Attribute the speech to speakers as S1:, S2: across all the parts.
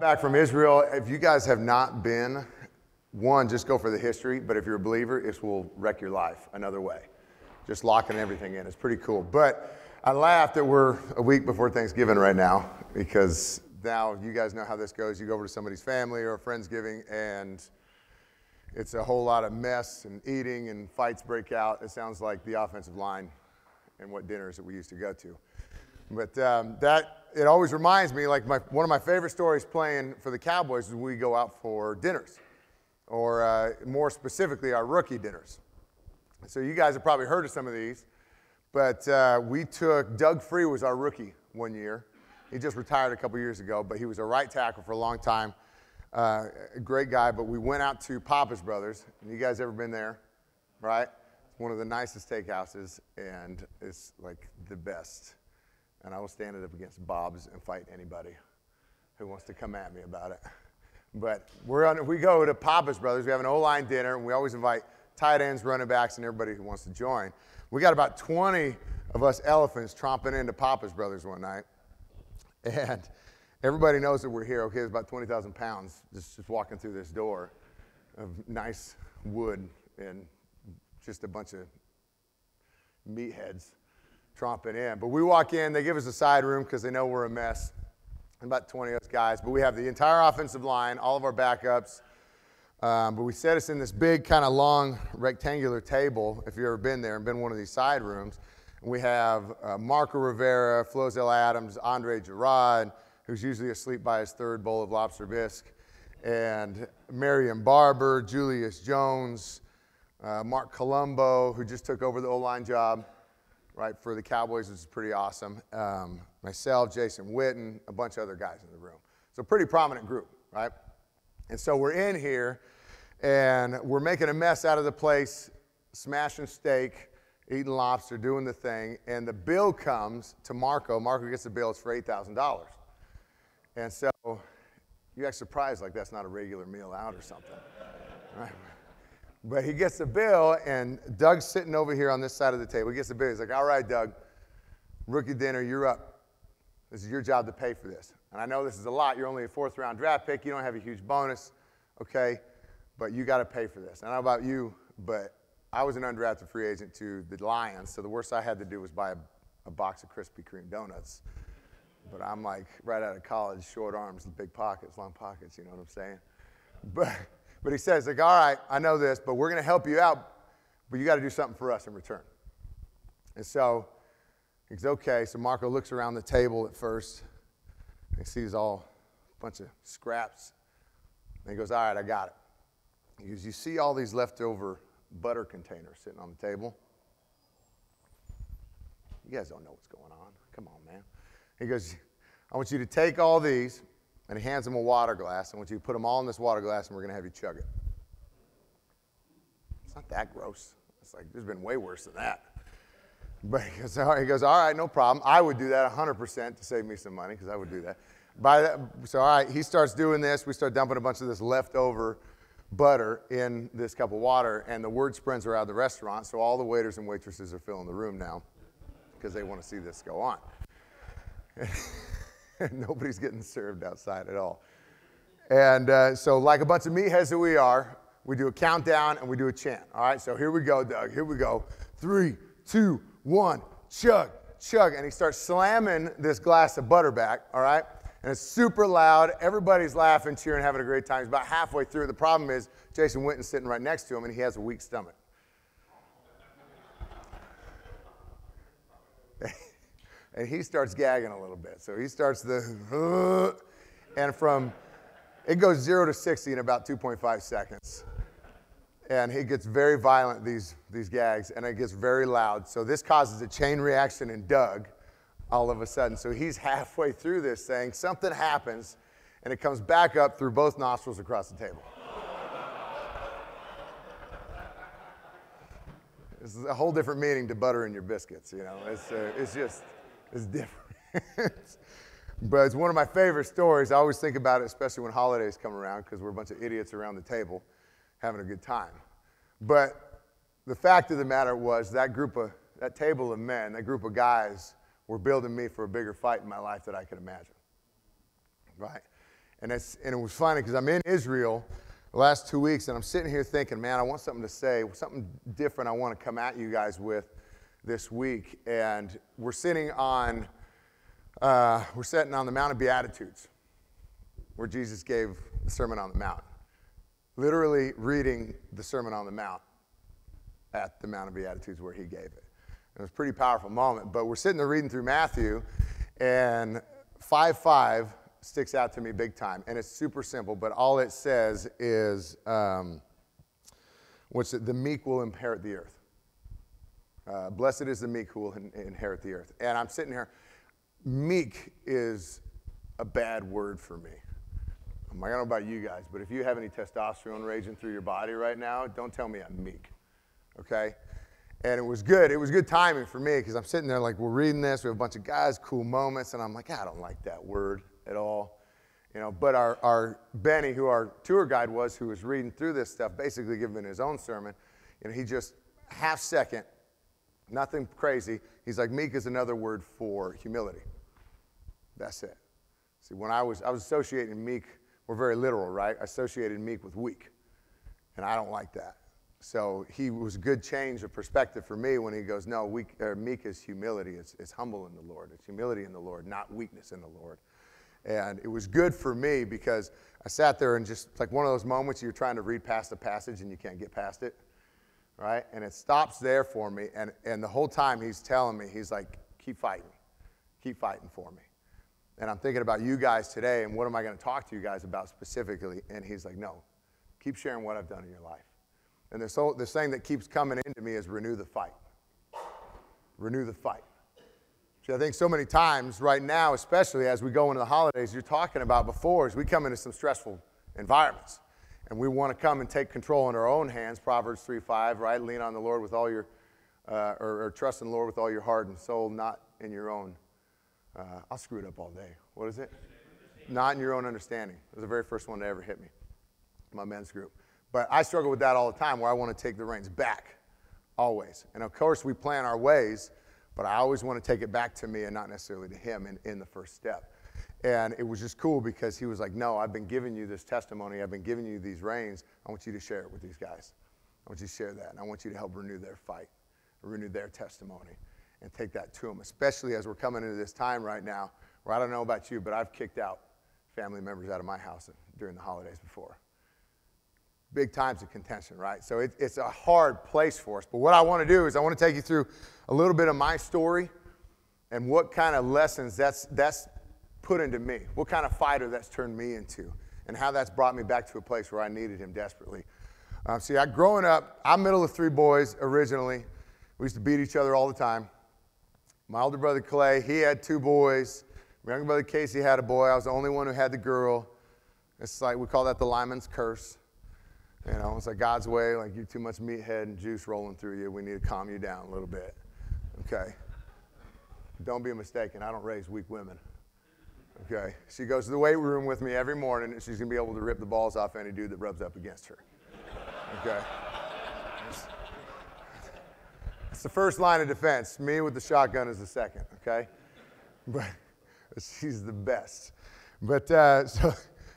S1: Back from Israel. If you guys have not been, one, just go for the history, but if you're a believer, it will wreck your life another way. Just locking everything in. It's pretty cool. But I laughed that we're a week before Thanksgiving right now, because now you guys know how this goes. You go over to somebody's family or a Friendsgiving, and it's a whole lot of mess and eating, and fights break out. It sounds like the offensive line and what dinners that we used to go to. But it always reminds me, like one of my favorite stories playing for the Cowboys is when we go out for dinners, or more specifically, our rookie dinners. So you guys have probably heard of some of these, but we took, Doug Free was our rookie one year. He just retired a couple years ago, but he was a right tackle for a long time. A great guy, but we went out to Papa's Brothers. You guys ever been there, right? It's one of the nicest steakhouses, and it's like the best. And I will stand it up against Bob's and fight anybody who wants to come at me about it. But we go to Papa's Brothers. We have an O-line dinner, and we always invite tight ends, running backs, and everybody who wants to join. We got about 20 of us elephants tromping into Papa's Brothers one night. And everybody knows that we're here. Okay, it's about 20,000 pounds just walking through this door of nice wood and just a bunch of meatheads tromping in. But we walk in, they give us a side room because they know we're a mess. About 20 of us guys. But we have the entire offensive line, all of our backups. But we set us in this big kind of long rectangular table, if you've ever been there and been one of these side rooms. And we have Marco Rivera, Flozell Adams, Andre Gerard, who's usually asleep by his third bowl of lobster bisque, and Marion Barber, Julius Jones, Mark Colombo, who just took over the O-line job, right, for the Cowboys, which is pretty awesome. Myself, Jason Witten, a bunch of other guys in the room. So a pretty prominent group, right? And so we're in here, and we're making a mess out of the place, smashing steak, eating lobster, doing the thing, and the bill comes to Marco. Marco gets the bill. It's for $8,000. And so you act surprised like that's not a regular meal out or something, right? But he gets the bill, and Doug's sitting over here on this side of the table. He gets the bill. He's like, all right, Doug, rookie dinner, you're up. This is your job to pay for this. And I know this is a lot. You're only a fourth-round draft pick. You don't have a huge bonus, okay? But you got to pay for this. I don't know about you, but I was an undrafted free agent to the Lions, so the worst I had to do was buy a box of Krispy Kreme donuts. But I'm like right out of college, short arms, big pockets, long pockets, you know what I'm saying? But he says, like, all right, I know this, but we're going to help you out, but you got to do something for us in return. And so he's okay. So Marco looks around the table at first. And he sees all a bunch of scraps. And he goes, all right, I got it. He goes, you see all these leftover butter containers sitting on the table? You guys don't know what's going on. Come on, man. He goes, I want you to take all these. And he hands him a water glass. I want you to put them all in this water glass, and we're going to have you chug it. It's not that gross. It's like, there's been way worse than that. But he goes, all right, no problem. I would do that 100% to save me some money, because I would do that. So, all right, he starts doing this. We start dumping a bunch of this leftover butter in this cup of water, and the word spreads around the restaurant, so all the waiters and waitresses are filling the room now because they want to see this go on. Nobody's getting served outside at all. And so like a bunch of meatheads that we are, we do a countdown and we do a chant. All right, so here we go, Doug. Here we go. 3, 2, 1, chug, chug. And he starts slamming this glass of butter back, all right? And it's super loud. Everybody's laughing, cheering, having a great time. He's about halfway through. The problem is Jason Witten's sitting right next to him, and he has a weak stomach. And he starts gagging a little bit. So he starts and it goes 0 to 60 in about 2.5 seconds. And he gets very violent, these gags, and it gets very loud. So this causes a chain reaction in Doug all of a sudden. So he's halfway through this thing, something happens, and it comes back up through both nostrils across the table. This is a whole different meaning to butter in your biscuits, you know. It's different. But it's one of my favorite stories. I always think about it, especially when holidays come around, because we're a bunch of idiots around the table having a good time. But the fact of the matter was that table of men, that group of guys were building me for a bigger fight in my life that I could imagine, right? And it was funny because I'm in Israel the last 2 weeks, and I'm sitting here thinking, man, I want something to say, something different I want to come at you guys with this week. And we're sitting on the Mount of Beatitudes, where Jesus gave the Sermon on the Mount. Literally reading the Sermon on the Mount at the Mount of Beatitudes where he gave it. It was a pretty powerful moment, but we're sitting there reading through Matthew, and 5:5 sticks out to me big time, and it's super simple, but all it says is, the meek will inherit the earth. Blessed is the meek who will inherit the earth. And I'm sitting here, meek is a bad word for me. I don't know about you guys, but if you have any testosterone raging through your body right now, don't tell me I'm meek, okay? And it was good. It was good timing for me because I'm sitting there like, we're reading this. We have a bunch of guys, cool moments, and I'm like, I don't like that word at all. But our Benny, who our tour guide was, who was reading through this stuff, basically giving his own sermon, he just, half second, nothing crazy, he's like, meek is another word for humility. That's it. See, when I was associating meek, we're very literal, right? I associated meek with weak, and I don't like that. So he was a good change of perspective for me when he goes, no, meek is humility. It's humble in the Lord. It's humility in the Lord, not weakness in the Lord. And it was good for me because I sat there and just like one of those moments you're trying to read past a passage and you can't get past it, right? And it stops there for me. And the whole time he's telling me, he's like, keep fighting for me. And I'm thinking about you guys today, and what am I going to talk to you guys about specifically? And he's like, no, keep sharing what I've done in your life. And this thing that keeps coming into me is renew the fight. Renew the fight. See, I think so many times right now, especially as we go into the holidays, you're talking about before, as we come into some stressful environments. And we want to come and take control in our own hands, Proverbs 3:5, right? Lean on the Lord with all your, or trust in the Lord with all your heart and soul, not in your own. I'll screw it up all day. What is it? Not in your own understanding. It was the very first one to ever hit me, my men's group. But I struggle with that all the time, where I want to take the reins back, always. And of course, we plan our ways, but I always want to take it back to me and not necessarily to him in the first step. And it was just cool because he was like, no, I've been giving you this testimony. I've been giving you these reins. I want you to share it with these guys. I want you to share that. And I want you to help renew their fight, renew their testimony, and take that to them, especially as we're coming into this time right now where I don't know about you, but I've kicked out family members out of my house during the holidays before. Big times of contention, right? So it's a hard place for us. But what I want to do is I want to take you through a little bit of my story and what kind of lessons that's put into me, what kind of fighter that's turned me into, and how that's brought me back to a place where I needed him desperately. See, growing up, I'm middle of three boys originally. We used to beat each other all the time. My older brother Clay, he had two boys. My younger brother Casey had a boy. I was the only one who had the girl. It's like, we call that the Lymans Curse. It's like God's way, like you're too much meathead and juice rolling through you. We need to calm you down a little bit, okay? Don't be mistaken, I don't raise weak women, okay? She goes to the weight room with me every morning, and she's going to be able to rip the balls off any dude that rubs up against her, okay? It's the first line of defense. Me with the shotgun is the second, okay? But she's the best. But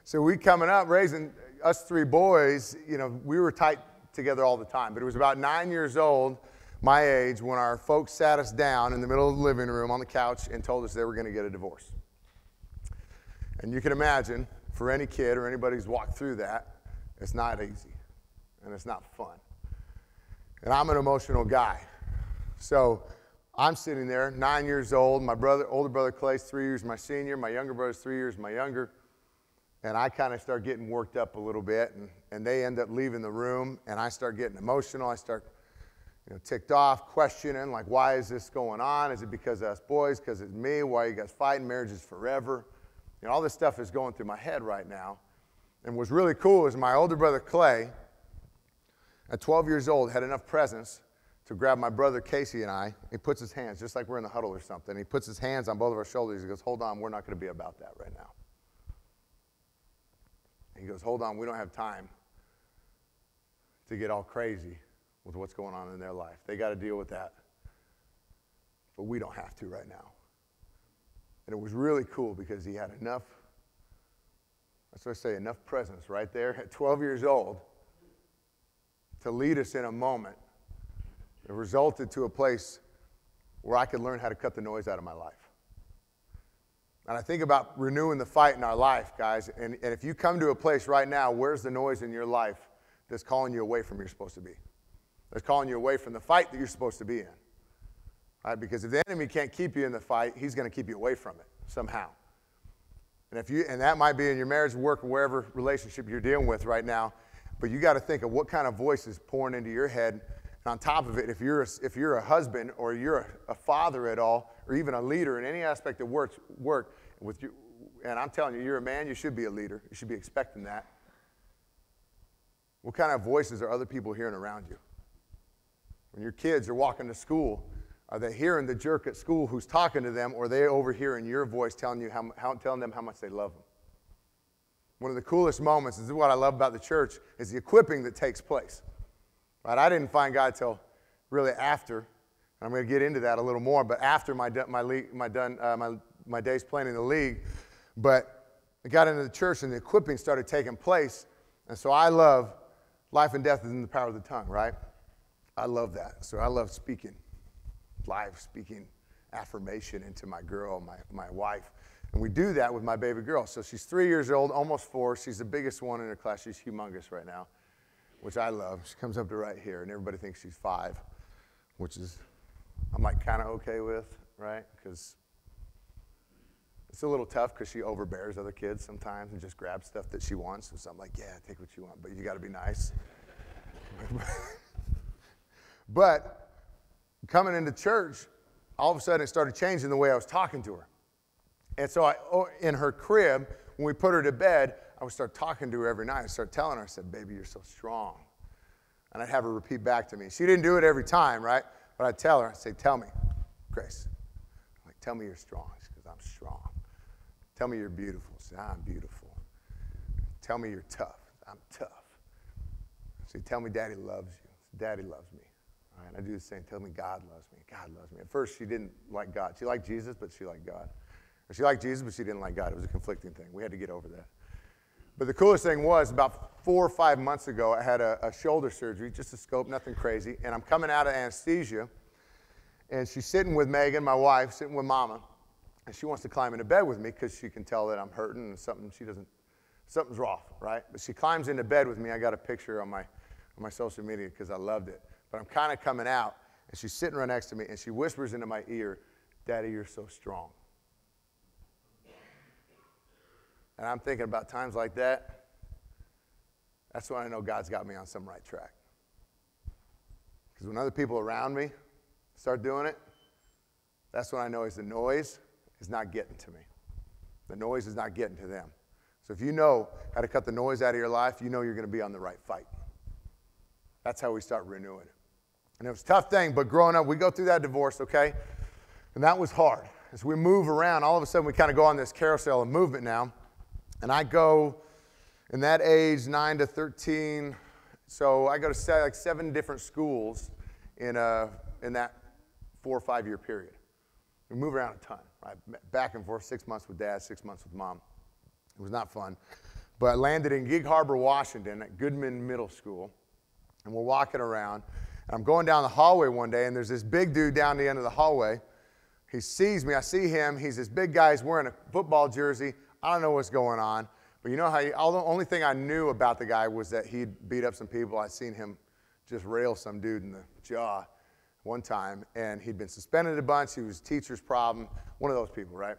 S1: so we coming up, raising us three boys, we were tight together all the time. But it was about 9 years old, my age, when our folks sat us down in the middle of the living room on the couch and told us they were going to get a divorce. And you can imagine, for any kid or anybody who's walked through that, it's not easy. And it's not fun. And I'm an emotional guy. So I'm sitting there, 9 years old. My older brother Clay's 3 years my senior. My younger brother's 3 years my younger. And I kind of start getting worked up a little bit, and they end up leaving the room, and I start getting emotional. I start, ticked off, questioning, like, why is this going on? Is it because of us boys? Because it's me? Why are you guys fighting? Marriage is forever. All this stuff is going through my head right now. And what's really cool is my older brother Clay, at 12 years old, had enough presence to grab my brother Casey and I. He puts his hands, just like we're in the huddle or something, he puts his hands on both of our shoulders. He goes, hold on, we're not going to be about that right now. He goes, hold on, we don't have time to get all crazy with what's going on in their life. They got to deal with that. But we don't have to right now. And it was really cool because he had enough That's what I say, enough presence right there at 12 years old to lead us in a moment that resulted to a place where I could learn how to cut the noise out of my life. And I think about renewing the fight in our life, guys, and if you come to a place right now, where's the noise in your life that's calling you away from where you're supposed to be? That's calling you away from the fight that you're supposed to be in. Right? Because if the enemy can't keep you in the fight, he's going to keep you away from it somehow. And that might be in your marriage, work, or wherever relationship you're dealing with right now. But you got to think of what kind of voice is pouring into your head. And on top of it, if you're a husband or you're a father at all, or even a leader in any aspect of work with you, and I'm telling you, you're a man, you should be a leader. You should be expecting that. What kind of voices are other people hearing around you? When your kids are walking to school, are they hearing the jerk at school who's talking to them, or are they overhearing your voice telling them how much they love them? One of the coolest moments, this is what I love about the church, is the equipping that takes place. Right? I didn't find God till really after, and I'm going to get into that a little more, but after my days playing in the league. But I got into the church and the equipping started taking place, and so I love life and death is in the power of the tongue, right? I love that. So I love speaking. Live speaking affirmation into my girl, my wife. And we do that with my baby girl. So she's 3 years old, almost 4. She's the biggest one in her class. She's humongous right now, which I love. She comes up to right here, and everybody thinks she's 5, which is I'm like kind of okay with, right? Because it's a little tough because she overbears other kids sometimes and just grabs stuff that she wants. So I'm like, yeah, take what you want, but you got to be nice. But coming into church, all of a sudden it started changing the way I was talking to her. And so in her crib, when we put her to bed, I would start talking to her every night. I started telling her, I said, baby, you're so strong. And I'd have her repeat back to me. She didn't do it every time, right? But I'd tell her, I'd say, tell me, Grace. I'm like, tell me you're strong. She goes, I'm strong. Tell me you're beautiful. I said, I'm beautiful. Tell me you're tough. I'm tough. She said, tell me Daddy loves you. I said, Daddy loves me. All right, and I do the same. Tell me God loves me. God loves me. At first, she didn't like God. She liked Jesus, but she liked God. Or she liked Jesus, but she didn't like God. It was a conflicting thing. We had to get over that. But the coolest thing was about 4 or 5 months ago, I had a shoulder surgery, just a scope, nothing crazy. And I'm coming out of anesthesia, and she's sitting with Megan, my wife, sitting with Mama, and she wants to climb into bed with me because she can tell that I'm hurting and something's wrong, right? But she climbs into bed with me. I got a picture on my social media because I loved it. But I'm kind of coming out, and she's sitting right next to me, and she whispers into my ear, Daddy, you're so strong. And I'm thinking about times like that. That's when I know God's got me on some right track. Because when other people around me start doing it, that's when I know the noise is not getting to me. The noise is not getting to them. So if you know how to cut the noise out of your life, you know you're going to be on the right fight. That's how we start renewing it. And it was a tough thing, but growing up, we go through that divorce, okay? And that was hard. As we move around, all of a sudden we kind of go on this carousel of movement now. And I go, in that age, 9 to 13, so I go to like 7 different schools in that 4 or 5 year period. We move around a ton, right? Back and forth, 6 months with Dad, 6 months with Mom. It was not fun. But I landed in Gig Harbor, Washington at Goodman Middle School. And we're walking around. And I'm going down the hallway one day, and there's this big dude down the end of the hallway. He sees me. I see him. He's this big guy. He's wearing a football jersey. I don't know what's going on. But you know how the only thing I knew about the guy was that he'd beat up some people. I'd seen him just rail some dude in the jaw one time. And he'd been suspended a bunch. He was a teacher's problem. One of those people, right?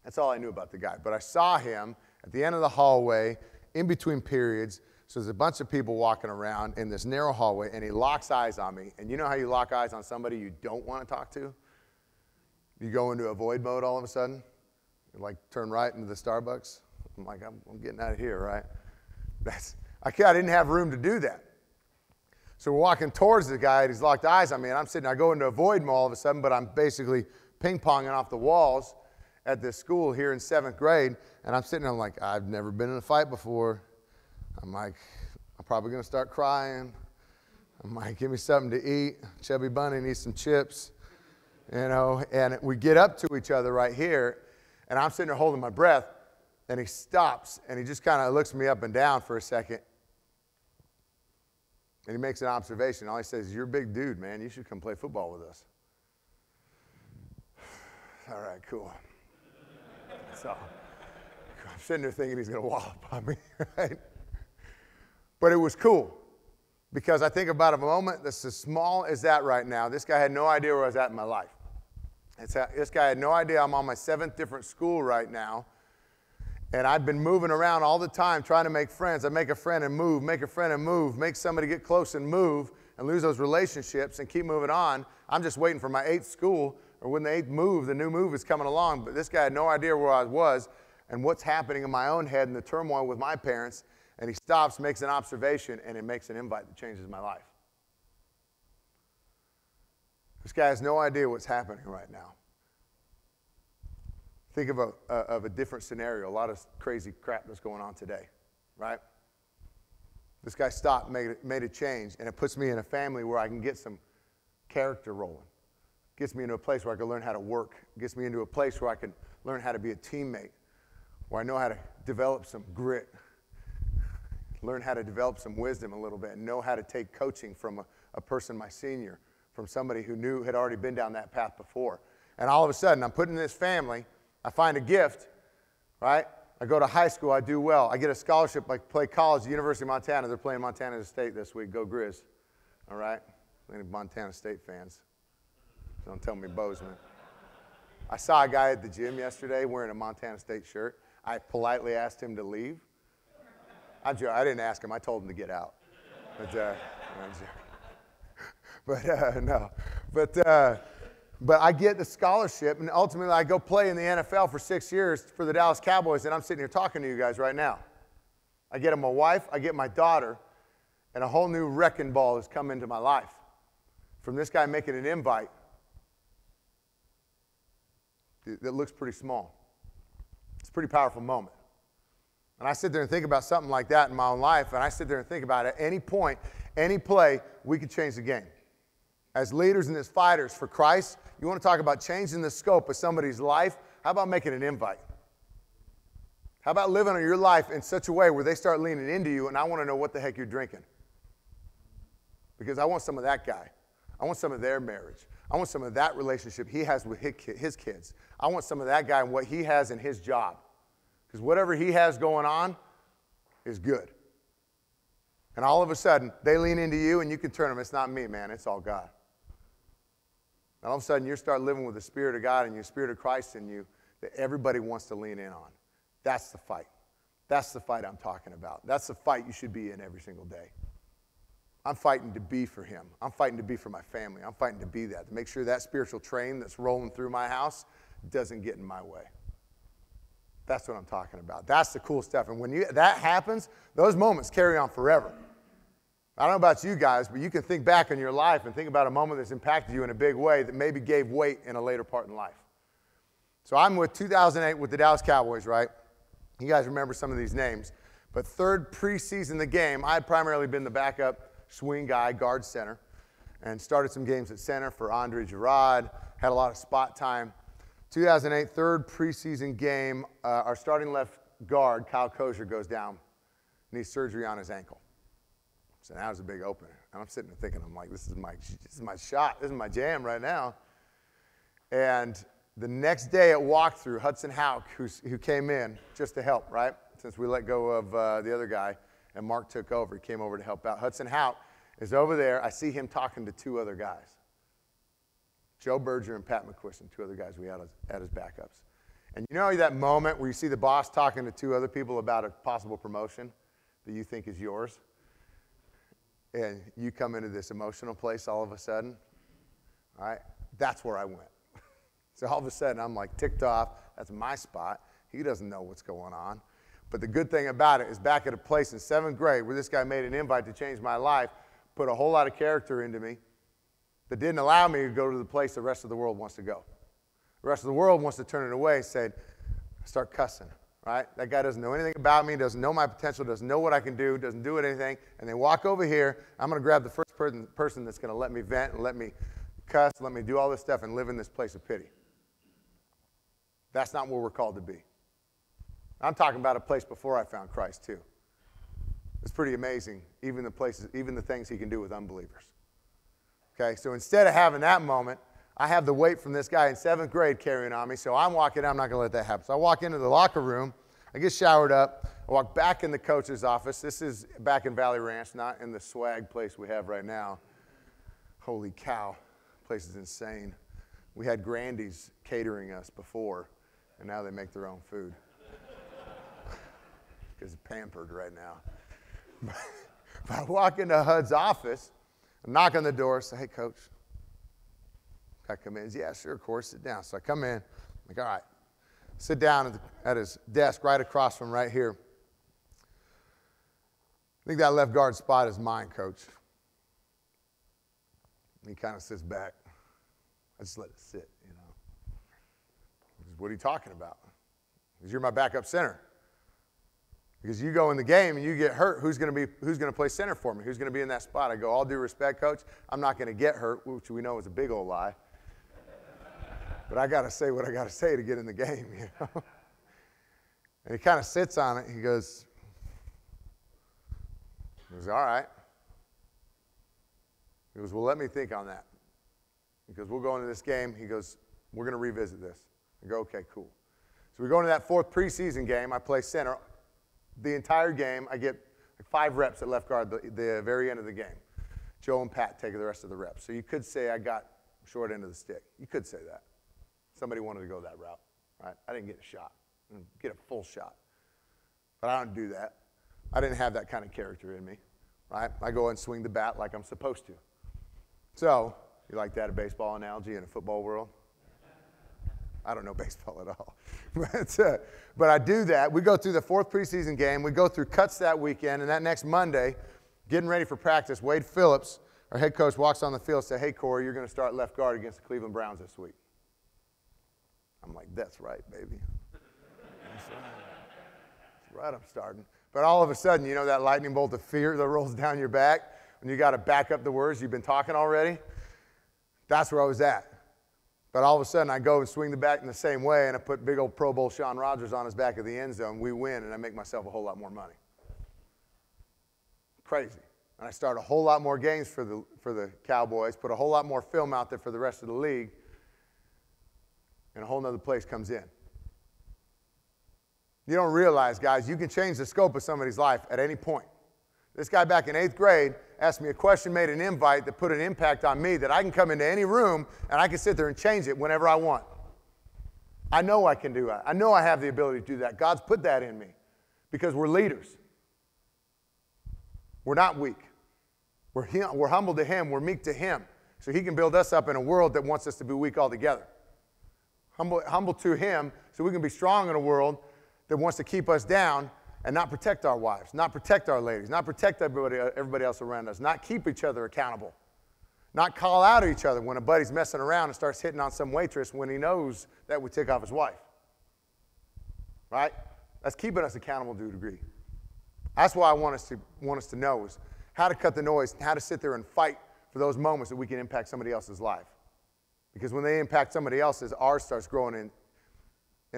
S1: That's all I knew about the guy. But I saw him at the end of the hallway, in between periods. So there's a bunch of people walking around in this narrow hallway, and he locks eyes on me. And you know how you lock eyes on somebody you don't want to talk to? You go into avoid mode all of a sudden. You like turn right into the Starbucks. I'm like, I'm getting out of here, right? I didn't have room to do that. So we're walking towards the guy, and he's locked eyes on me, and I go into avoid mode all of a sudden, but I'm basically ping-ponging off the walls at this school here in 7th grade, and I'm sitting there, I'm like, I've never been in a fight before. I'm like, I'm probably going to start crying. I'm like, give me something to eat. Chubby Bunny needs some chips. You know, and we get up to each other right here, and I'm sitting there holding my breath, And he stops, and he just kind of looks me up and down for a second. And he makes an observation. All he says is, "You're a big dude, man. You should come play football with us." All right, cool. So I'm sitting there thinking he's going to wallop on me, right? But it was cool, because I think about a moment that's as small as that right now. This guy had no idea where I was at in my life. This guy had no idea I'm on my 7th different school right now. And I've been moving around all the time trying to make friends. I make a friend and move, make a friend and move, make somebody get close and move and lose those relationships and keep moving on. I'm just waiting for my 8th school, or when the 8th move, the new move is coming along. But this guy had no idea where I was and what's happening in my own head and the turmoil with my parents. And he stops, makes an observation, and it makes an invite that changes my life. This guy has no idea what's happening right now. Think of a different scenario, a lot of crazy crap that's going on today, right? This guy stopped, made a change, and it puts me in a family where I can get some character rolling. Gets me into a place where I can learn how to work. Gets me into a place where I can learn how to be a teammate, where I know how to develop some grit, learn how to develop some wisdom a little bit, and know how to take coaching from a person my senior, from somebody who had already been down that path before. And all of a sudden, I'm put in this family. I find a gift, right? I go to high school, I do well. I get a scholarship, I play college at the University of Montana. They're playing Montana State this week. Go Grizz, all right? Any Montana State fans? Don't tell me Bozeman. I saw a guy at the gym yesterday wearing a Montana State shirt. I politely asked him to leave. I didn't ask him, I told him to get out. But I get the scholarship, and ultimately I go play in the NFL for 6 years for the Dallas Cowboys, and I'm sitting here talking to you guys right now. I get my wife, I get my daughter, and a whole new wrecking ball has come into my life from this guy making an invite that looks pretty small. It's a pretty powerful moment. And I sit there and think about something like that in my own life, and I sit there and think about at any point, any play, we could change the game. As leaders and as fighters for Christ, you want to talk about changing the scope of somebody's life? How about making an invite? How about living your life in such a way where they start leaning into you, and I want to know what the heck you're drinking? Because I want some of that guy. I want some of their marriage. I want some of that relationship he has with his kids. I want some of that guy and what he has in his job. Because whatever he has going on is good. And all of a sudden, they lean into you, and you can turn them. It's not me, man. It's all God. And all of a sudden, you start living with the Spirit of God and your Spirit of Christ in you that everybody wants to lean in on. That's the fight. That's the fight I'm talking about. That's the fight you should be in every single day. I'm fighting to be for him. I'm fighting to be for my family. I'm fighting to be that, to make sure that spiritual train that's rolling through my house doesn't get in my way. That's what I'm talking about. That's the cool stuff. And when that happens, those moments carry on forever. I don't know about you guys, but you can think back in your life and think about a moment that's impacted you in a big way that maybe gave weight in a later part in life. So I'm with 2008 with the Dallas Cowboys, right? You guys remember some of these names. But 3rd preseason of the game, I had primarily been the backup swing guy, guard center, and started some games at center for Andre Gerard, had a lot of spot time. 2008, 3rd preseason game, our starting left guard, Kyle Kosher, goes down, needs surgery on his ankle. So now it's a big opener. And I'm sitting there thinking, I'm like, this is my shot. This is my jam right now. And the next day at walkthrough, Hudson Houck, who came in just to help, right? Since we let go of the other guy and Mark took over, he came over to help out. Hudson Houck is over there. I see him talking to 2 other guys. Joe Berger and Pat McQuiston, 2 other guys we had as backups. And you know that moment where you see the boss talking to 2 other people about a possible promotion that you think is yours? And you come into this emotional place all of a sudden, all right? That's where I went. So all of a sudden, I'm like ticked off. That's my spot. He doesn't know what's going on. But the good thing about it is back at a place in 7th grade where this guy made an invite to change my life, put a whole lot of character into me that didn't allow me to go to the place the rest of the world wants to go. The rest of the world wants to turn it away and say, start cussing. Right? That guy doesn't know anything about me, doesn't know my potential, doesn't know what I can do, doesn't do anything. And they walk over here. I'm going to grab the first person that's going to let me vent and let me cuss, let me do all this stuff and live in this place of pity. That's not where we're called to be. I'm talking about a place before I found Christ too. It's pretty amazing, even the things he can do with unbelievers. Okay, so instead of having that moment, I have the weight from this guy in 7th grade carrying on me, so I'm walking in, I'm not going to let that happen. So I walk into the locker room, I get showered up, I walk back in the coach's office. This is back in Valley Ranch, not in the swag place we have right now. Holy cow, the place is insane. We had Grandy's catering us before, and now they make their own food. Because it's pampered right now. But I walk into HUD's office, I knock on the door, say, hey, coach. I come in, he says, yeah, sure, of course, sit down. So I come in, I'm like, all right. Sit down at his desk right across from right here. I think that left guard spot is mine, coach. And he kind of sits back. I just let it sit, you know. What are you talking about? Because you're my backup center. Because you go in the game and you get hurt, who's going to play center for me? Who's going to be in that spot? I go, all due respect, coach, I'm not going to get hurt, which we know is a big old lie. But I got to say what I got to say to get in the game, you know. And he kind of sits on it. He goes, all right. He goes, well, let me think on that. He goes, we'll go into this game. He goes, we're going to revisit this. I go, okay, cool. So we go into that 4th preseason game. I play center. The entire game, I get like 5 reps at left guard the very end of the game. Joe and Pat take the rest of the reps. So you could say I got short end of the stick. You could say that. Somebody wanted to go that route, right? I didn't get a shot. I didn't get a full shot. But I don't do that. I didn't have that kind of character in me, right? I go and swing the bat like I'm supposed to. So, you like that, a baseball analogy in a football world? I don't know baseball at all. But I do that. We go through the 4th preseason game. We go through cuts that weekend. And that next Monday, getting ready for practice, Wade Phillips, our head coach, walks on the field and says, hey, Cory, you're going to start left guard against the Cleveland Browns this week. I'm like, that's right, baby. That's right. That's right, I'm starting. But all of a sudden, you know that lightning bolt of fear that rolls down your back when you got to back up the words you've been talking already? That's where I was at. But all of a sudden, I go and swing the bat in the same way, and I put big old Pro Bowl Sean Rogers on his back of the end zone. We win, and I make myself a whole lot more money. Crazy. And I start a whole lot more games for the Cowboys, put a whole lot more film out there for the rest of the league, and a whole nother place comes in. You don't realize, guys, you can change the scope of somebody's life at any point. This guy back in 8th grade asked me a question, made an invite that put an impact on me that I can come into any room and I can sit there and change it whenever I want. I know I can do that. I know I have the ability to do that. God's put that in me because we're leaders. We're not weak. We're humble to Him. We're meek to Him. So He can build us up in a world that wants us to be weak altogether. Humble to Him so we can be strong in a world that wants to keep us down and not protect our wives, not protect our ladies, not protect everybody else around us, not keep each other accountable, not call out at each other when a buddy's messing around and starts hitting on some waitress when he knows that would tick off his wife. Right? That's keeping us accountable to a degree. That's what I want us to know is how to cut the noise, how to sit there and fight for those moments that we can impact somebody else's life. Because when they impact somebody else's, ours starts growing in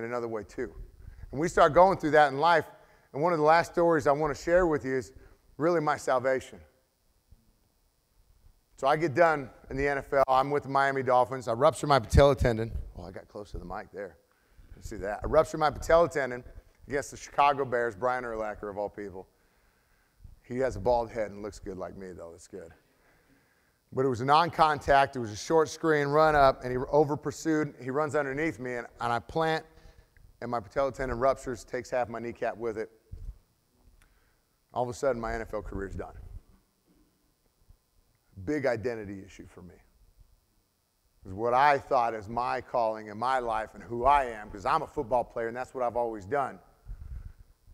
S1: another way too. And we start going through that in life. And one of the last stories I want to share with you is really my salvation. So I get done in the NFL. I'm with the Miami Dolphins. I rupture my patella tendon. Oh, I got close to the mic there. You can see that. I rupture my patella tendon against the Chicago Bears, Brian Urlacher of all people. He has a bald head and looks good like me, though. It's good. But it was a non-contact. It was a short screen run up, and he over-pursued. He runs underneath me, and I plant, and my patella tendon ruptures, takes half my kneecap with it. All of a sudden, my NFL career is done. Big identity issue for me. Because what I thought is my calling and my life and who I am, because I'm a football player and that's what I've always done,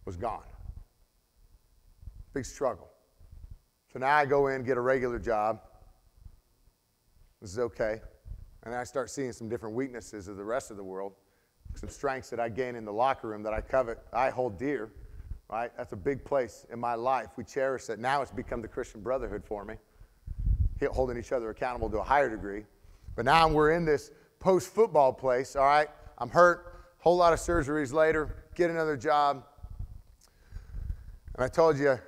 S1: was gone. Big struggle. So now I go in, get a regular job. This is okay. And then I start seeing some different weaknesses of the rest of the world, some strengths that I gain in the locker room that I covet, I hold dear, right? That's a big place in my life. We cherish that. Now it's become the Christian brotherhood for me, holding each other accountable to a higher degree. But now we're in this post-football place, all right? I'm hurt, whole lot of surgeries later, get another job. And I told you,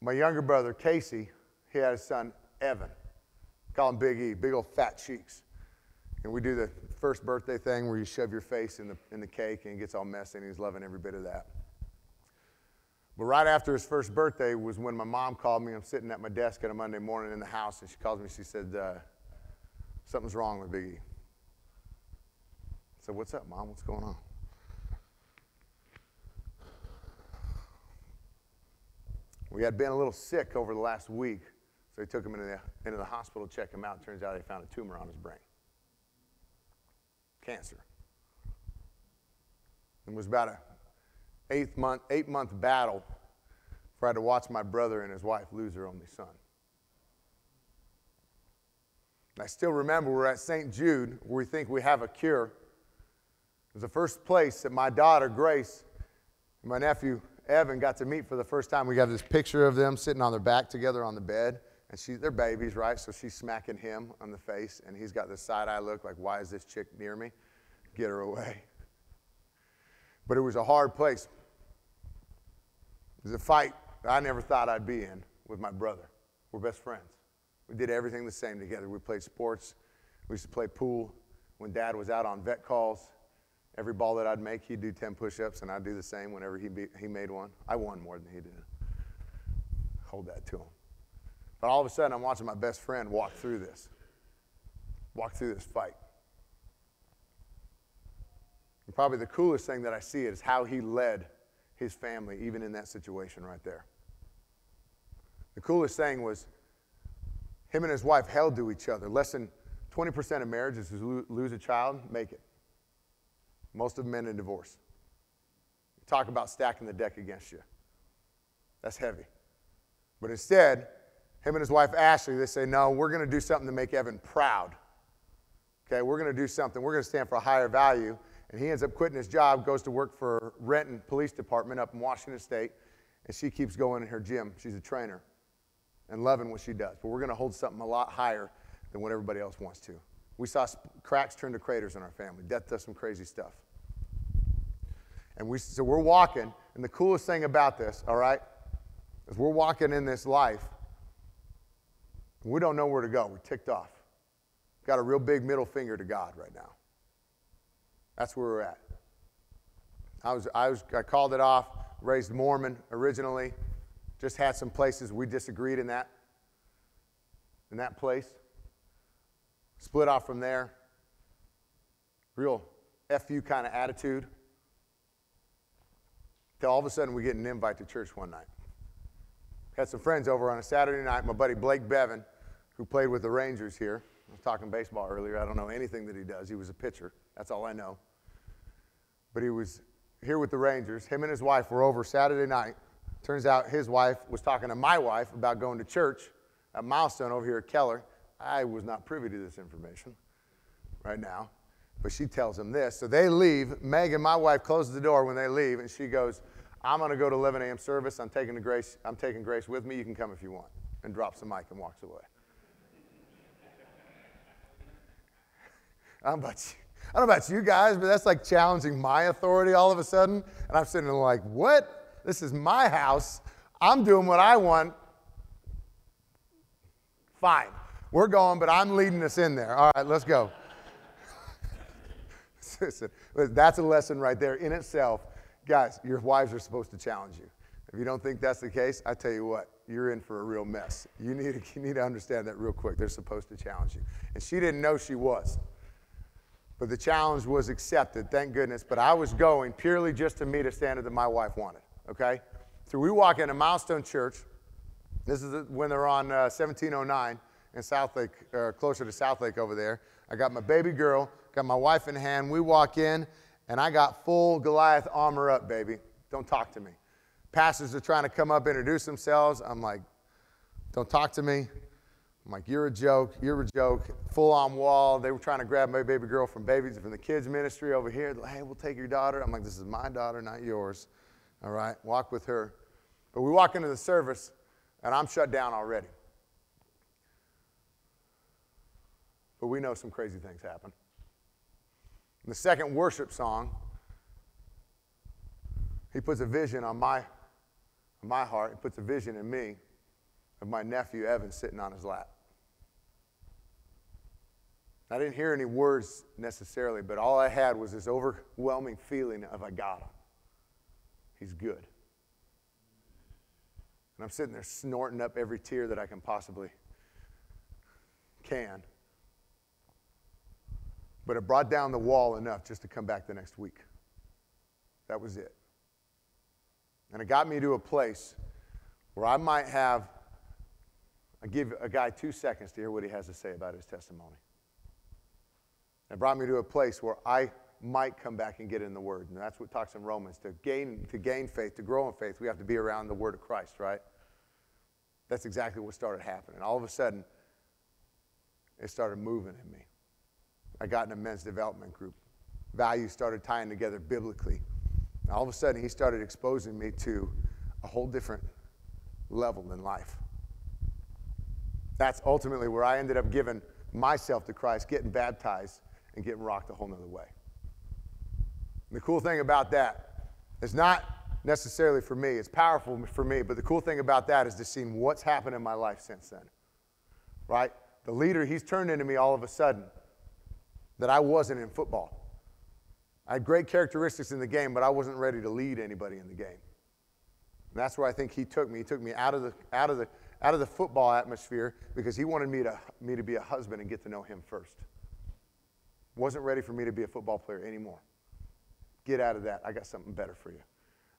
S1: my younger brother, Casey, he had a son, Evan. Call him Big E, big old fat cheeks. And we do the first birthday thing where you shove your face in the cake and it gets all messy, and he's loving every bit of that. But right after his first birthday was when my mom called me. I'm sitting at my desk on a Monday morning in the house, and she calls me. She said, something's wrong with Big E. I said, what's up, Mom? What's going on? We had been a little sick over the last week, so they took him into the hospital to check him out. Turns out they found a tumor on his brain. Cancer. It was about a 8-month battle for I had to watch my brother and his wife lose their only son. And I still remember we're at St. Jude, where we think we have a cure. It was the first place that my daughter, Grace, and my nephew, Evan, got to meet for the first time. We got this picture of them sitting on their back together on the bed. And they're babies, right? So she's smacking him on the face, and he's got this side-eye look like, why is this chick near me? Get her away. But it was a hard place. It was a fight that I never thought I'd be in with my brother. We're best friends. We did everything the same together. We played sports. We used to play pool. When Dad was out on vet calls, every ball that I'd make, he'd do 10 push-ups, and I'd do the same whenever he made one. I won more than he did. Hold that to him. But all of a sudden, I'm watching my best friend walk through this fight. And probably the coolest thing that I see is how he led his family, even in that situation right there. The coolest thing was him and his wife held to each other. Less than 20% of marriages who lose a child make it. Most of them end in divorce. Talk about stacking the deck against you. That's heavy. But instead, him and his wife, Ashley, they say, no, we're going to do something to make Evan proud. Okay, we're going to do something. We're going to stand for a higher value. And he ends up quitting his job, goes to work for Renton Police Department up in Washington State, and she keeps going in her gym. She's a trainer and loving what she does. But we're going to hold something a lot higher than what everybody else wants to. We saw cracks turn to craters in our family. Death does some crazy stuff. And so we're walking, and the coolest thing about this, all right, is we're walking in this life, and we don't know where to go. We're ticked off. Got a real big middle finger to God right now. That's where we're at. I called it off, raised Mormon originally, just had some places we disagreed in that place. Split off from there. Real F-you kind of attitude. Till all of a sudden we get an invite to church one night. Had some friends over on a Saturday night. My buddy Blake Bevan, who played with the Rangers here. I was talking baseball earlier. I don't know anything that he does. He was a pitcher. That's all I know. But he was here with the Rangers. Him and his wife were over Saturday night. Turns out his wife was talking to my wife about going to church at Milestone over here at Keller. I was not privy to this information right now. But she tells him this. So they leave. Megan, my wife, closes the door when they leave, and she goes, I'm going to go to 11 a.m. service. I'm taking Grace with me. You can come if you want. And drops the mic and walks away. I don't know about you guys, but that's like challenging my authority all of a sudden. And I'm sitting there like, what? This is my house. I'm doing what I want. Fine. We're going, but I'm leading us in there. All right, let's go. That's a lesson right there in itself. Guys, your wives are supposed to challenge you. If you don't think that's the case, I tell you what, you're in for a real mess. You need to understand that real quick. They're supposed to challenge you. And she didn't know she was. But the challenge was accepted, thank goodness. But I was going purely just to meet a standard that my wife wanted, okay? So we walk into Milestone Church. This is when they're on 1709 in Southlake, closer to Southlake over there. I got my baby girl, got my wife in hand. We walk in, and I got full Goliath armor up, baby. Don't talk to me. Pastors are trying to come up, introduce themselves. I'm like, don't talk to me. I'm like, you're a joke, full on wall. They were trying to grab my baby girl from the kids ministry over here. Like, hey, we'll take your daughter. I'm like, this is my daughter, not yours. All right, walk with her. But we walk into the service, and I'm shut down already. But we know some crazy things happen. And the second worship song He puts a vision on my heart. He puts a vision in me of my nephew, Evan, sitting on his lap. I didn't hear any words necessarily, but all I had was this overwhelming feeling of I got him. He's good. And I'm sitting there snorting up every tear that I can possibly can. But it brought down the wall enough just to come back the next week. That was it. And it got me to a place where I might have, I give a guy 2 seconds to hear what he has to say about his testimony. It brought me to a place where I might come back and get in the Word. And that's what it talks in Romans. To gain faith, to grow in faith, we have to be around the Word of Christ, right? That's exactly what started happening. All of a sudden, it started moving in me. I got in a men's development group. Values started tying together biblically. And all of a sudden, he started exposing me to a whole different level in life. That's ultimately where I ended up giving myself to Christ, getting baptized, and getting rocked a whole nother way. And the cool thing about that is not necessarily for me. It's powerful for me, but the cool thing about that is just seeing what's happened in my life since then, right? The leader, he's turned into me all of a sudden that I wasn't in football. I had great characteristics in the game, but I wasn't ready to lead anybody in the game. And that's where I think he took me. He took me out of the football atmosphere because he wanted me to be a husband and get to know him first. Wasn't ready for me to be a football player anymore. Get out of that. I got something better for you.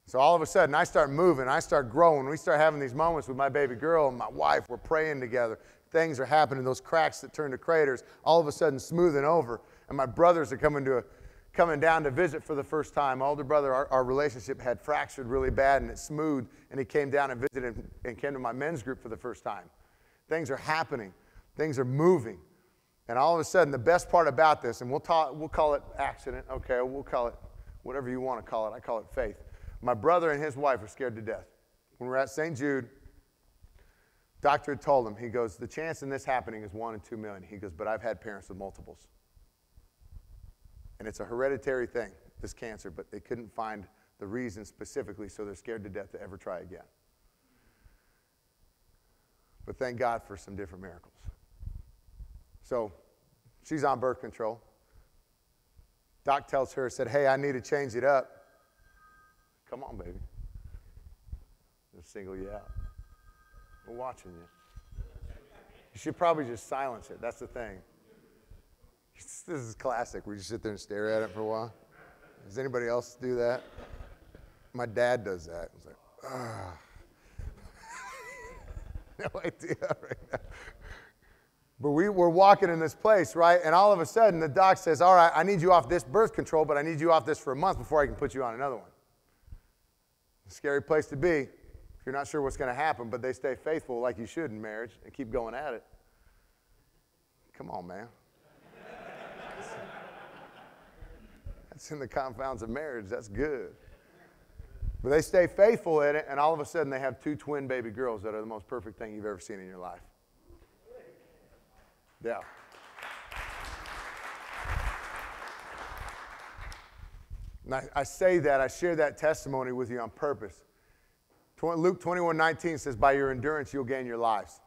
S1: So all of a sudden, I start moving. I start growing. We start having these moments with my baby girl and my wife. We're praying together. Things are happening. Those cracks that turn to craters, all of a sudden smoothing over. And my brothers are coming down to visit for the first time. My older brother, our relationship had fractured really bad, and it smoothed. And he came down and visited and came to my men's group for the first time. Things are happening. Things are moving. And all of a sudden, the best part about this, and we'll call it accident, okay, we'll call it whatever you want to call it. I call it faith. My brother and his wife were scared to death. When we were at St. Jude, doctor had told him, he goes, the chance in this happening is 1 in 2 million. He goes, but I've had parents with multiples. And it's a hereditary thing, this cancer, but they couldn't find the reason specifically, so they're scared to death to ever try again. But thank God for some different miracles. So she's on birth control. Doc tells her, said, hey, I need to change it up. Come on, baby. They'll single you out. We're watching you. You should probably just silence it. That's the thing. This is classic. We just sit there and stare at it for a while. Does anybody else do that? My dad does that. It's like, ah. No idea right now. But we're walking in this place, right? And all of a sudden, the doc says, all right, I need you off this birth control, but I need you off this for a month before I can put you on another one. A scary place to be if you're not sure what's going to happen, but they stay faithful like you should in marriage and keep going at it. Come on, man. That's in the confounds of marriage. That's good. But they stay faithful at it, and all of a sudden they have 2 twin baby girls that are the most perfect thing you've ever seen in your life. Yeah. And I say that, I share that testimony with you on purpose. Luke 21:19 says, by your endurance, you'll gain your lives.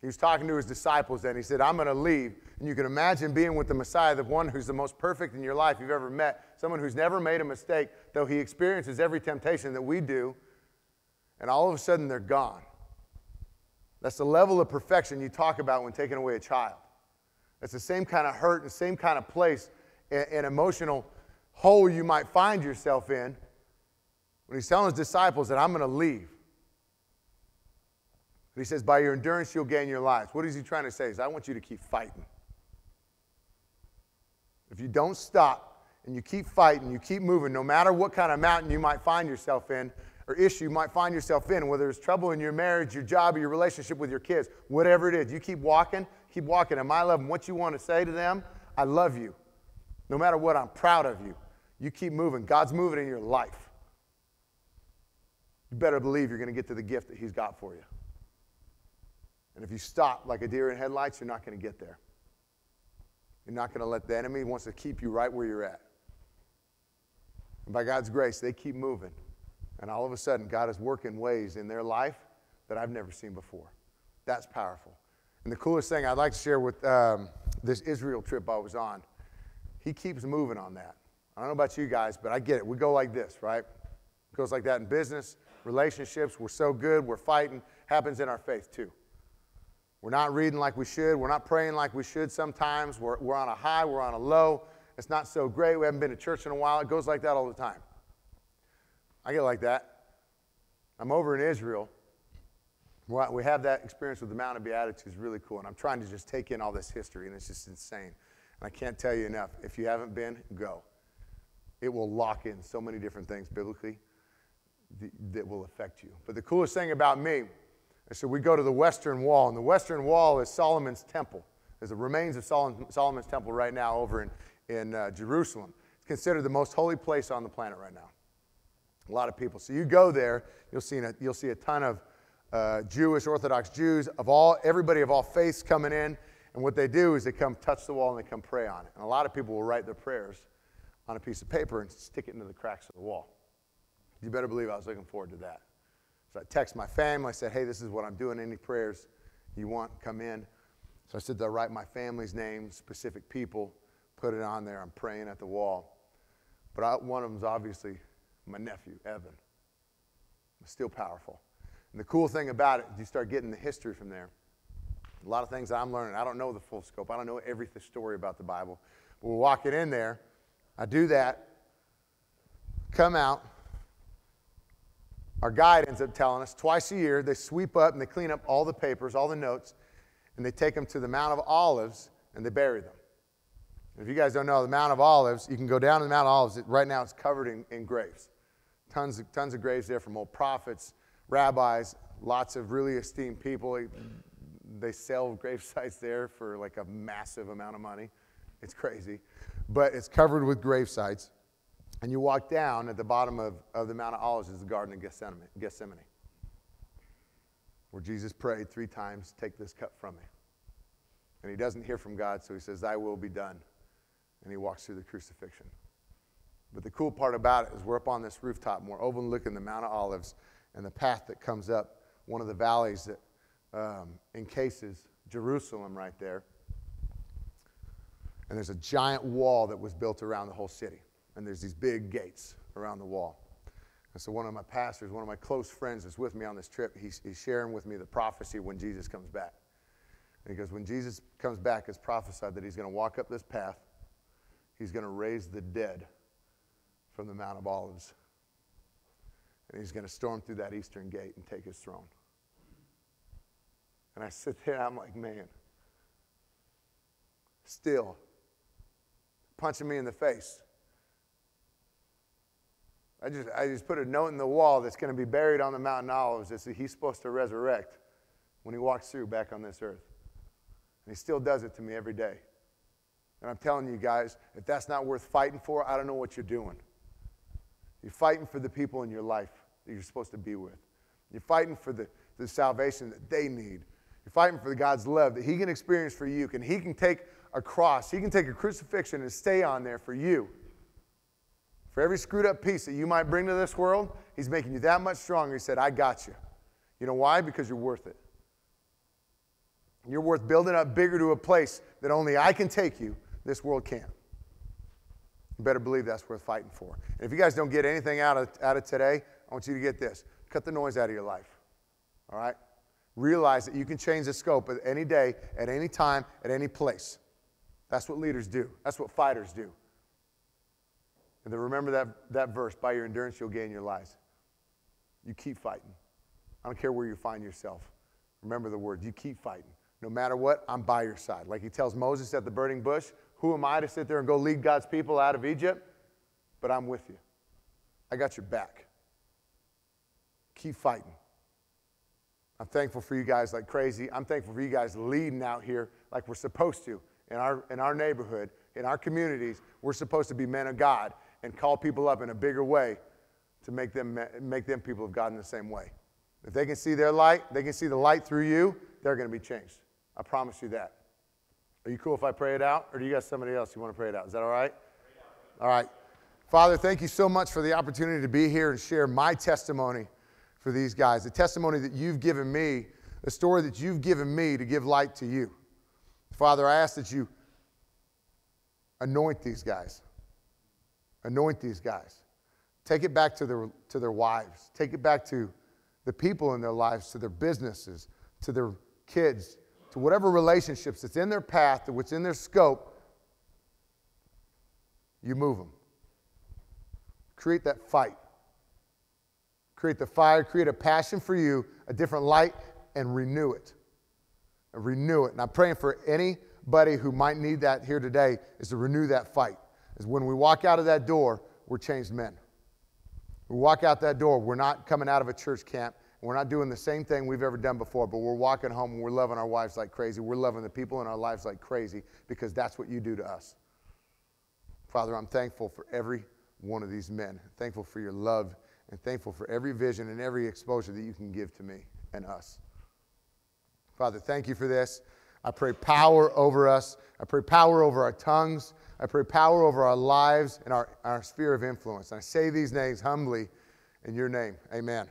S1: He was talking to his disciples then. He said, I'm going to leave. And you can imagine being with the Messiah, the one who's the most perfect in your life you've ever met, someone who's never made a mistake, though he experiences every temptation that we do, and all of a sudden they're gone. That's the level of perfection you talk about when taking away a child. It's the same kind of hurt and same kind of place and emotional hole you might find yourself in when he's telling his disciples that I'm going to leave. But he says, by your endurance, you'll gain your lives. What is he trying to say? Is I want you to keep fighting. If you don't stop and you keep fighting, you keep moving, no matter what kind of mountain you might find yourself in or issue you might find yourself in, whether it's trouble in your marriage, your job, or your relationship with your kids, whatever it is, you keep walking at my level. And what you want to say to them, I love you. No matter what, I'm proud of you. You keep moving. God's moving in your life. You better believe you're going to get to the gift that he's got for you. And if you stop like a deer in headlights, you're not going to get there. You're not going to let the enemy wants to keep you right where you're at. And by God's grace, they keep moving. And all of a sudden, God is working ways in their life that I've never seen before. That's powerful. And the coolest thing I'd like to share with this Israel trip I was on, he keeps moving on that. I don't know about you guys, but I get it. We go like this, right? It goes like that in business, relationships. We're so good. We're fighting. Happens in our faith, too. We're not reading like we should. We're not praying like we should sometimes. We're on a high. We're on a low. It's not so great. We haven't been to church in a while. It goes like that all the time. I get like that. I'm over in Israel. We have that experience with the Mount of Beatitudes, really cool. And I'm trying to just take in all this history, and it's just insane. And I can't tell you enough. If you haven't been, go. It will lock in so many different things biblically that will affect you. But the coolest thing about me is so we go to the Western Wall, and the Western Wall is Solomon's temple. There's the remains of Solomon's temple right now over in Jerusalem. It's considered the most holy place on the planet right now. A lot of people. So you go there, you'll see a ton of Jewish, Orthodox Jews, everybody of all faiths coming in, and what they do is they come touch the wall and they come pray on it. And a lot of people will write their prayers on a piece of paper and stick it into the cracks of the wall. You better believe I was looking forward to that. So I text my family, I said, hey, this is what I'm doing, any prayers you want, come in. So I said, they'll write my family's names, specific people, put it on there, I'm praying at the wall. But one of them is obviously my nephew, Evan. It's still powerful. And the cool thing about it is you start getting the history from there. A lot of things that I'm learning. I don't know the full scope. I don't know every story about the Bible. But we're walking in there. I do that. Come out. Our guide ends up telling us twice a year they sweep up and they clean up all the papers, all the notes, and they take them to the Mount of Olives and they bury them. And if you guys don't know, the Mount of Olives, you can go down to the Mount of Olives. Right now it's covered in graves. Tons of graves there from old prophets, rabbis, lots of really esteemed people. They sell grave sites there for like a massive amount of money. It's crazy. But it's covered with grave sites. And you walk down at the bottom of the Mount of Olives is the Garden of Gethsemane, where Jesus prayed 3 times, take this cup from me. And he doesn't hear from God, so he says, thy will be done. And he walks through the crucifixion. But the cool part about it is we're up on this rooftop and we're overlooking the Mount of Olives and the path that comes up one of the valleys that encases Jerusalem right there. And there's a giant wall that was built around the whole city. And there's these big gates around the wall. And so one of my pastors, one of my close friends is with me on this trip. He's sharing with me the prophecy when Jesus comes back. And he goes, when Jesus comes back, it's prophesied that he's going to walk up this path. He's going to raise the dead from the Mount of Olives. And he's going to storm through that eastern gate and take his throne. And I sit there, I'm like, man, still punching me in the face. I just put a note in the wall that's going to be buried on the Mount of Olives that he's supposed to resurrect when he walks through back on this earth. And he still does it to me every day. And I'm telling you guys, if that's not worth fighting for, I don't know what you're doing. You're fighting for the people in your life that you're supposed to be with. You're fighting for the salvation that they need. You're fighting for God's love that he can experience for you. He can take a cross. He can take a crucifixion and stay on there for you. For every screwed up piece that you might bring to this world, he's making you that much stronger. He said, I got you. You know why? Because you're worth it. You're worth building up bigger to a place that only I can take you. This world can't. You better believe that's worth fighting for. And if you guys don't get anything out of today, I want you to get this. Cut the noise out of your life. All right? Realize that you can change the scope at any day, at any time, at any place. That's what leaders do. That's what fighters do. And then remember that verse, by your endurance you'll gain your lives. You keep fighting. I don't care where you find yourself. Remember the word, you keep fighting. No matter what, I'm by your side. Like he tells Moses at the burning bush, who am I to sit there and go lead God's people out of Egypt? But I'm with you. I got your back. Keep fighting. I'm thankful for you guys like crazy. I'm thankful for you guys leading out here like we're supposed to. In our neighborhood, in our communities, we're supposed to be men of God and call people up in a bigger way to make them people of God in the same way. If they can see their light, they can see the light through you, they're going to be changed. I promise you that. Are you cool if I pray it out? Or do you got somebody else you want to pray it out? Is that all right? All right. Father, thank you so much for the opportunity to be here and share my testimony for these guys, the testimony that you've given me, the story that you've given me to give light to you. Father, I ask that you anoint these guys. Anoint these guys. Take it back to their wives. Take it back to the people in their lives, to their businesses, to their kids, to whatever relationships that's in their path, to what's in their scope. You move them. Create that fight. Create the fire, create a passion for you, a different light, and renew it. And renew it. And I'm praying for anybody who might need that here today is to renew that fight. Is when we walk out of that door, we're changed men. We walk out that door, we're not coming out of a church camp. We're not doing the same thing we've ever done before, but we're walking home and we're loving our wives like crazy. We're loving the people in our lives like crazy because that's what you do to us. Father, I'm thankful for every one of these men. Thankful for your love and thankful for every vision and every exposure that you can give to me and us. Father, thank you for this. I pray power over us. I pray power over our tongues. I pray power over our lives and our sphere of influence. And I say these names humbly in your name. Amen.